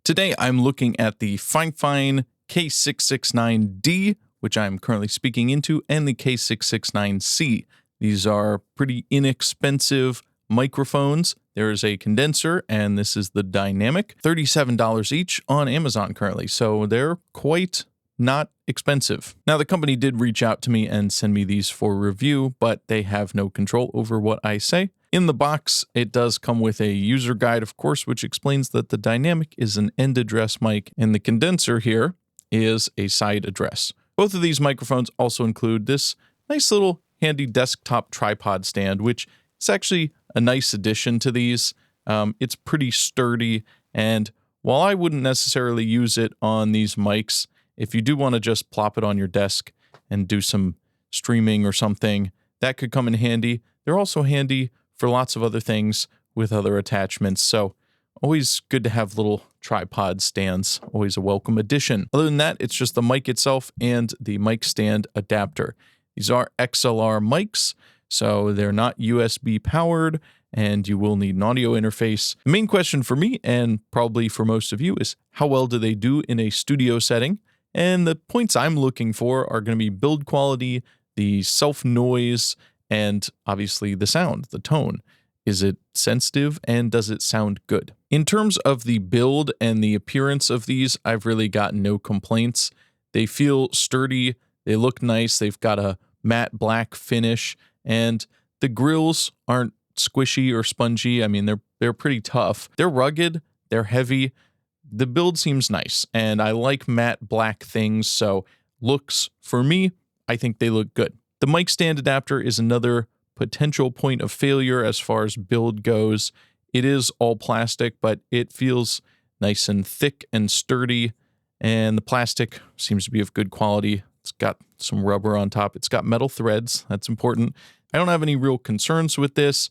Today I'm looking at the FiFine K669D, which I'm currently speaking into, and the K669C. These are pretty inexpensive microphones. There is a condenser, and this is the dynamic. $37 each on Amazon currently, so they're quite not expensive. Now, the company did reach out to me and send me these for review, but they have no control over what I say. In the box, it does come with a user guide, of course, which explains that the dynamic is an end address mic, and the condenser here is a side address. Both of these microphones also include this nice little handy desktop tripod stand, which is actually a nice addition to these. It's pretty sturdy, and while I wouldn't necessarily use it on these mics, if you do want to just plop it on your desk and do some streaming or something, that could come in handy. They're also handy for lots of other things with other attachments, so always good to have little tripod stands, always a welcome addition. Other than that, it's just the mic itself and the mic stand adapter. These are XLR mics, so they're not USB powered, and you will need an audio interface. The main question for me, and probably for most of you, is how well do they do in a studio setting? And the points I'm looking for are going to be build quality, the self-noise, and obviously the sound, the tone. Is it sensitive, and does it sound good? In terms of the build and the appearance of these, I've really got no complaints. They feel sturdy, they look nice, they've got a matte black finish, and the grills aren't squishy or spongy. I mean, they're pretty tough. They're rugged, they're heavy. The build seems nice, and I like matte black things, so looks, for me, I think they look good. The mic stand adapter is another potential point of failure as far as build goes. It is all plastic, but it feels nice and thick and sturdy, and the plastic seems to be of good quality. It's got some rubber on top. It's got metal threads. That's important. I don't have any real concerns with this.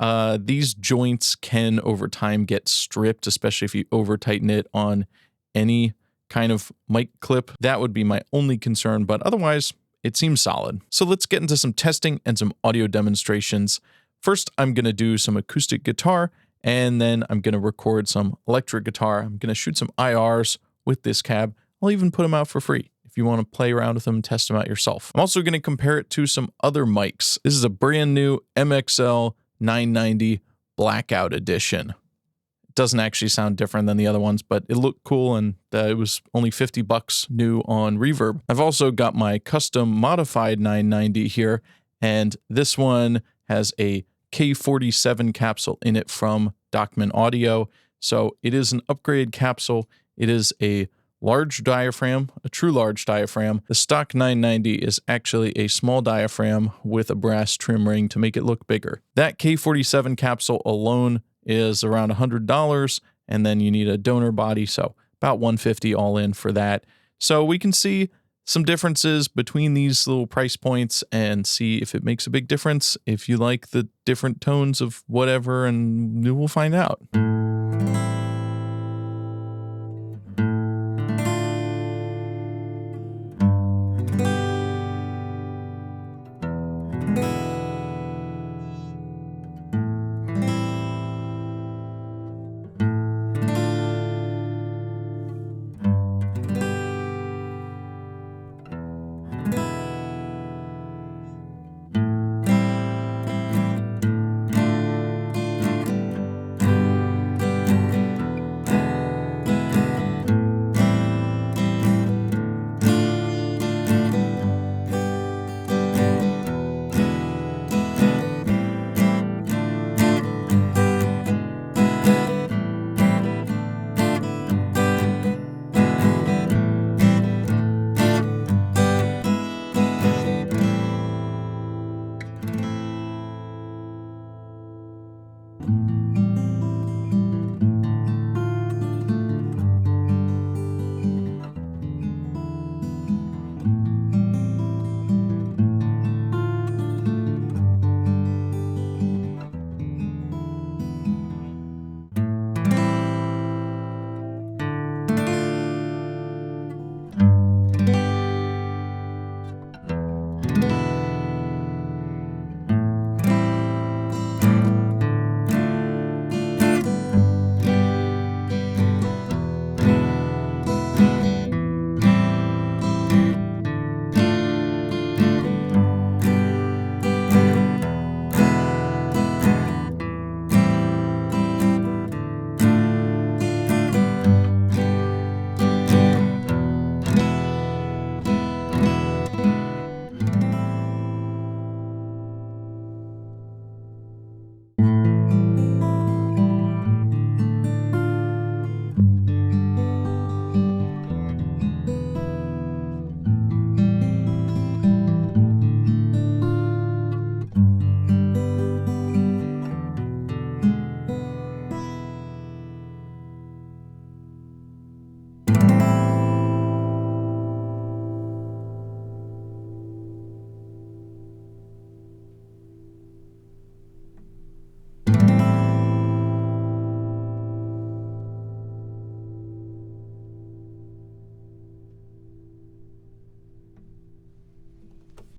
These joints can, over time, get stripped, especially if you over-tighten it on any kind of mic clip. That would be my only concern, but otherwise, it seems solid. So let's get into some testing and some audio demonstrations. First, I'm going to do some acoustic guitar, and then I'm going to record some electric guitar. I'm going to shoot some IRs with this cab. I'll even put them out for free if you want to play around with them and test them out yourself. I'm also going to compare it to some other mics. This is a brand new MXL 990 Blackout Edition. It doesn't actually sound different than the other ones, but it looked cool, and it was only $50 new on Reverb. I've also got my custom modified 990 here, and this one has a K47 capsule in it from Document Audio. So it is an upgraded capsule. It is a large diaphragm, a true large diaphragm. The stock 990 is actually a small diaphragm with a brass trim ring to make it look bigger. That K47 capsule alone is around $100, and then you need a donor body, so about $150 all in for that. So we can see some differences between these little price points and see if it makes a big difference, if you like the different tones of whatever, and we'll find out.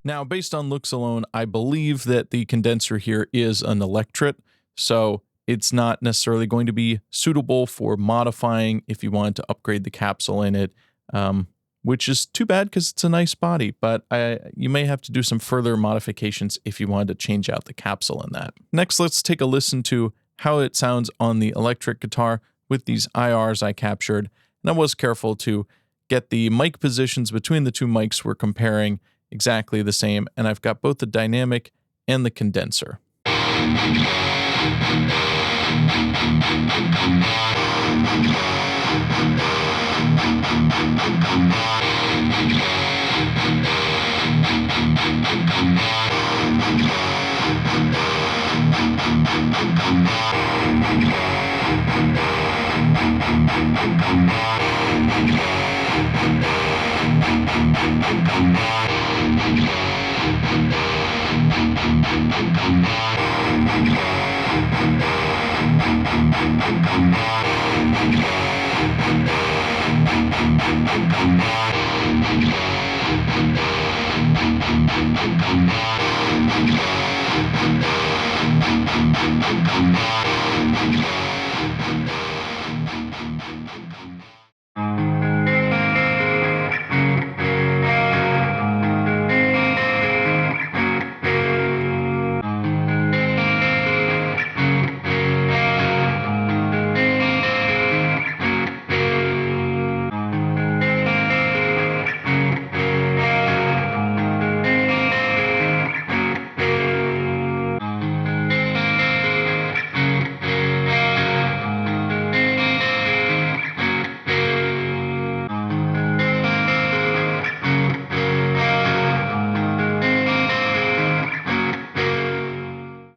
Now, based on looks alone, I believe that the condenser here is an electret, so it's not necessarily going to be suitable for modifying if you wanted to upgrade the capsule in it, which is too bad because it's a nice body, but you may have to do some further modifications if you wanted to change out the capsule in that. Next, let's take a listen to how it sounds on the electric guitar with these IRs I captured, and I was careful to get the mic positions between the two mics we're comparing exactly the same, and I've got both the dynamic and the condenser.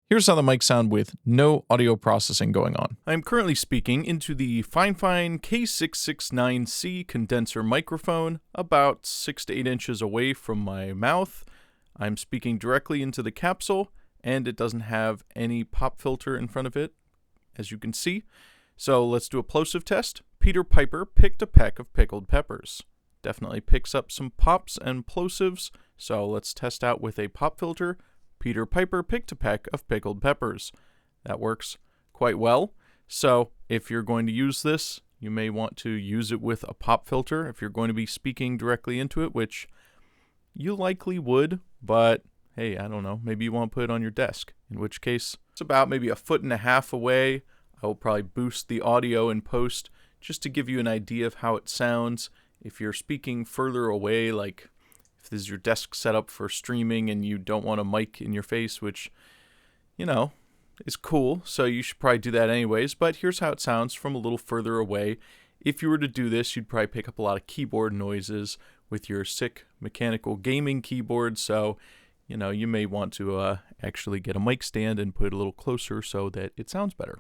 Here's how the mics sound with no audio processing going on. I'm currently speaking into the FiFine K669C condenser microphone about 6 to 8 inches away from my mouth. I'm speaking directly into the capsule, and it doesn't have any pop filter in front of it, as you can see. So let's do a plosive test. Peter Piper picked a peck of pickled peppers. Definitely picks up some pops and plosives, so let's test out with a pop filter. Peter Piper picked a peck of pickled peppers. That works quite well. So if you're going to use this, you may want to use it with a pop filter if you're going to be speaking directly into it, which you likely would, but hey, I don't know, maybe you want to put it on your desk, in which case it's about maybe 1.5 feet away. I will probably boost the audio in post just to give you an idea of how it sounds. If you're speaking further away, like if this is your desk set up for streaming and you don't want a mic in your face, which, you know, is cool, so you should probably do that anyways, but here's how it sounds from a little further away. If you were to do this, you'd probably pick up a lot of keyboard noises with your sick mechanical gaming keyboard, so, you know, you may want to actually get a mic stand and put it a little closer so that it sounds better.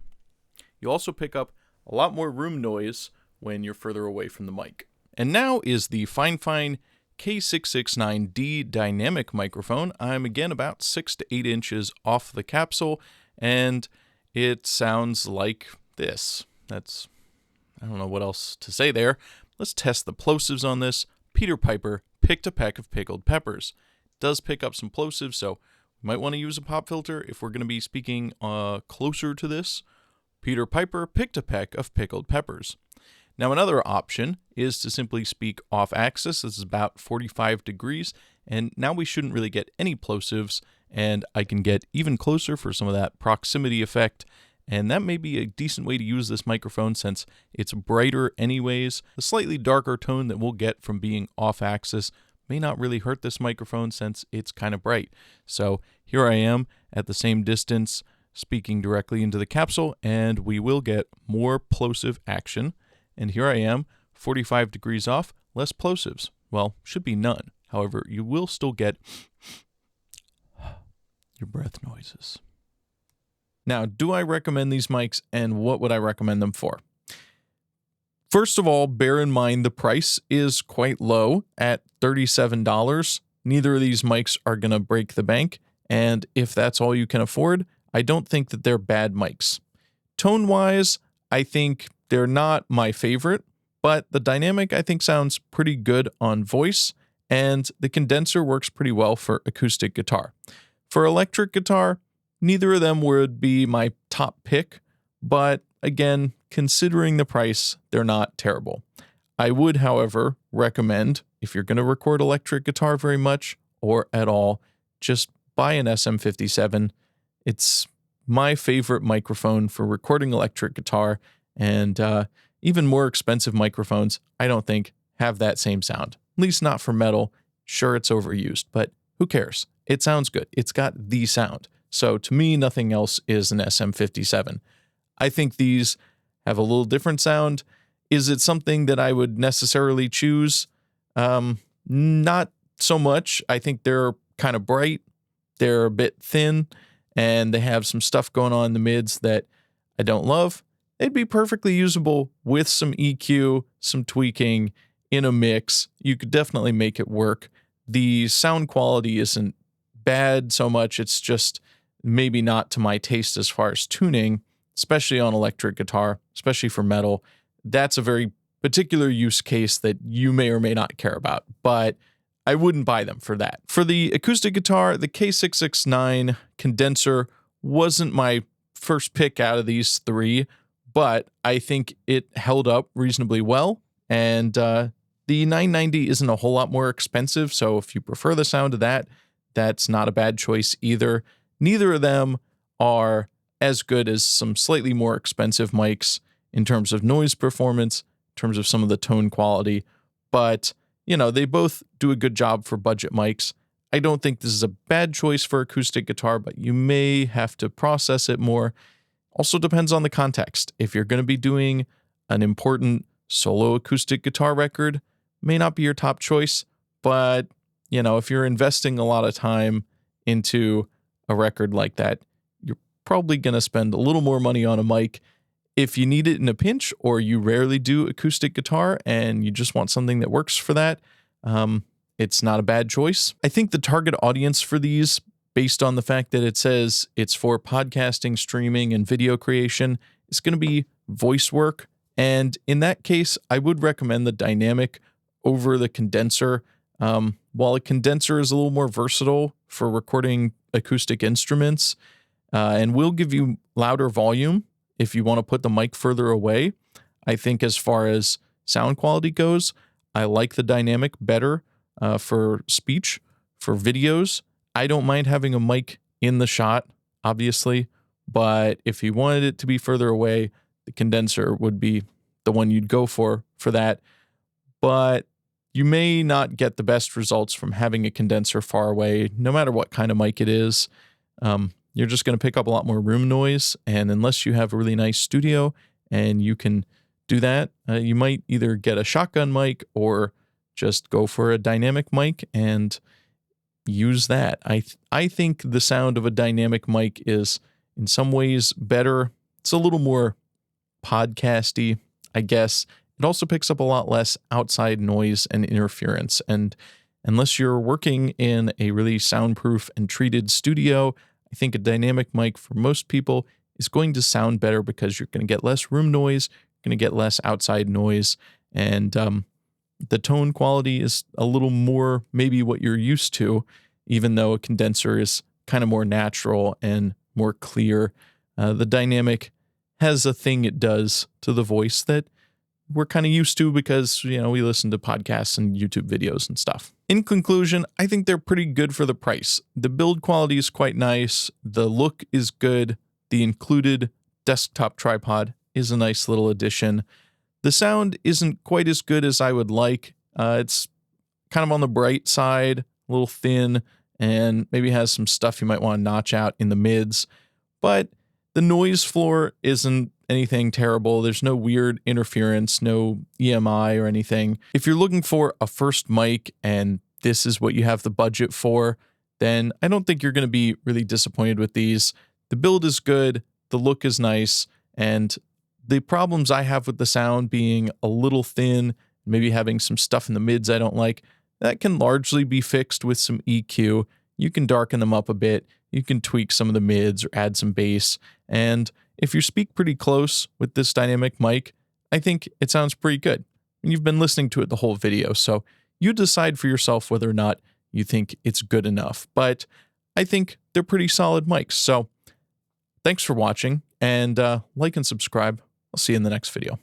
You also pick up a lot more room noise when you're further away from the mic. And now is the FiFine K669D dynamic microphone. I'm again about 6 to 8 inches off the capsule, and it sounds like this. I don't know what else to say there. Let's test the plosives on this. Peter Piper picked a peck of pickled peppers. It does pick up some plosives, so you might want to use a pop filter if we're going to be speaking closer to this. Peter Piper picked a peck of pickled peppers. Now, another option is to simply speak off axis. This is about 45 degrees, and now we shouldn't really get any plosives, and I can get even closer for some of that proximity effect, and that may be a decent way to use this microphone since it's brighter anyways. The slightly darker tone that we'll get from being off axis may not really hurt this microphone since it's kind of bright. So here I am at the same distance speaking directly into the capsule, and we will get more plosive action. And here I am, 45 degrees off, less plosives. Well, should be none. However, you will still get your breath noises. Now, do I recommend these mics, and what would I recommend them for? First of all, bear in mind the price is quite low at $37. Neither of these mics are going to break the bank, and if that's all you can afford, I don't think that they're bad mics. Tone-wise, I think they're not my favorite, but the dynamic I think sounds pretty good on voice, and the condenser works pretty well for acoustic guitar. For electric guitar, neither of them would be my top pick, but again, considering the price, they're not terrible. I would, however, recommend, if you're going to record electric guitar very much or at all, just buy an SM57. It's my favorite microphone for recording electric guitar, and even more expensive microphones, I don't think, have that same sound. At least not for metal. Sure, it's overused, but who cares? It sounds good. It's got the sound. So to me, nothing else is an SM57. I think these have a little different sound. Is it something that I would necessarily choose? Not so much. I think they're kind of bright. They're a bit thin, and they have some stuff going on in the mids that I don't love. They'd be perfectly usable with some EQ, some tweaking in a mix. You could definitely make it work. The sound quality isn't bad so much. It's just maybe not to my taste as far as tuning, especially on electric guitar, especially for metal. That's a very particular use case that you may or may not care about, but I wouldn't buy them for that. For the acoustic guitar, the K669 Condenser wasn't my first pick out of these three, but I think it held up reasonably well, and the 990 isn't a whole lot more expensive, so if you prefer the sound of that, that's not a bad choice either. Neither of them are as good as some slightly more expensive mics in terms of noise performance, in terms of some of the tone quality, but, you know, they both do a good job for budget mics. I don't think this is a bad choice for acoustic guitar, but you may have to process it more. Also depends on the context. If you're going to be doing an important solo acoustic guitar record, may not be your top choice, but, you know, if you're investing a lot of time into a record like that, you're probably going to spend a little more money on a mic. If you need it in a pinch, or you rarely do acoustic guitar and you just want something that works for that, it's not a bad choice. I think the target audience for these, based on the fact that it says it's for podcasting, streaming, and video creation, is going to be voice work. And in that case, I would recommend the dynamic over the condenser. While a condenser is a little more versatile for recording acoustic instruments, and will give you louder volume if you want to put the mic further away, I think as far as sound quality goes, I like the dynamic better for speech, for videos. I don't mind having a mic in the shot, obviously, but if you wanted it to be further away, the condenser would be the one you'd go for that. But you may not get the best results from having a condenser far away, no matter what kind of mic it is. You're just going to pick up a lot more room noise, and unless you have a really nice studio and you can do that, you might either get a shotgun mic or just go for a dynamic mic and use that. I think the sound of a dynamic mic is in some ways better. It's a little more podcasty, I guess. It also picks up a lot less outside noise and interference, and unless you're working in a really soundproof and treated studio, I think a dynamic mic for most people is going to sound better because you're going to get less room noise, you're going to get less outside noise, and the tone quality is a little more maybe what you're used to, even though a condenser is kind of more natural and more clear. The dynamic has a thing it does to the voice that we're kind of used to because, you know, we listen to podcasts and YouTube videos and stuff. In conclusion, I think they're pretty good for the price. The build quality is quite nice. The look is good. The included desktop tripod is a nice little addition. The sound isn't quite as good as I would like. It's kind of on the bright side, a little thin, and maybe has some stuff you might want to notch out in the mids. But the noise floor isn't anything terrible. There's no weird interference, no EMI or anything. If you're looking for a first mic and this is what you have the budget for, then I don't think you're going to be really disappointed with these. The build is good, the look is nice, and the problems I have with the sound being a little thin, maybe having some stuff in the mids I don't like, that can largely be fixed with some EQ. You can darken them up a bit, you can tweak some of the mids or add some bass, and if you speak pretty close with this dynamic mic, I think it sounds pretty good. And you've been listening to it the whole video, so you decide for yourself whether or not you think it's good enough. But I think they're pretty solid mics. So thanks for watching, and like and subscribe. I'll see you in the next video.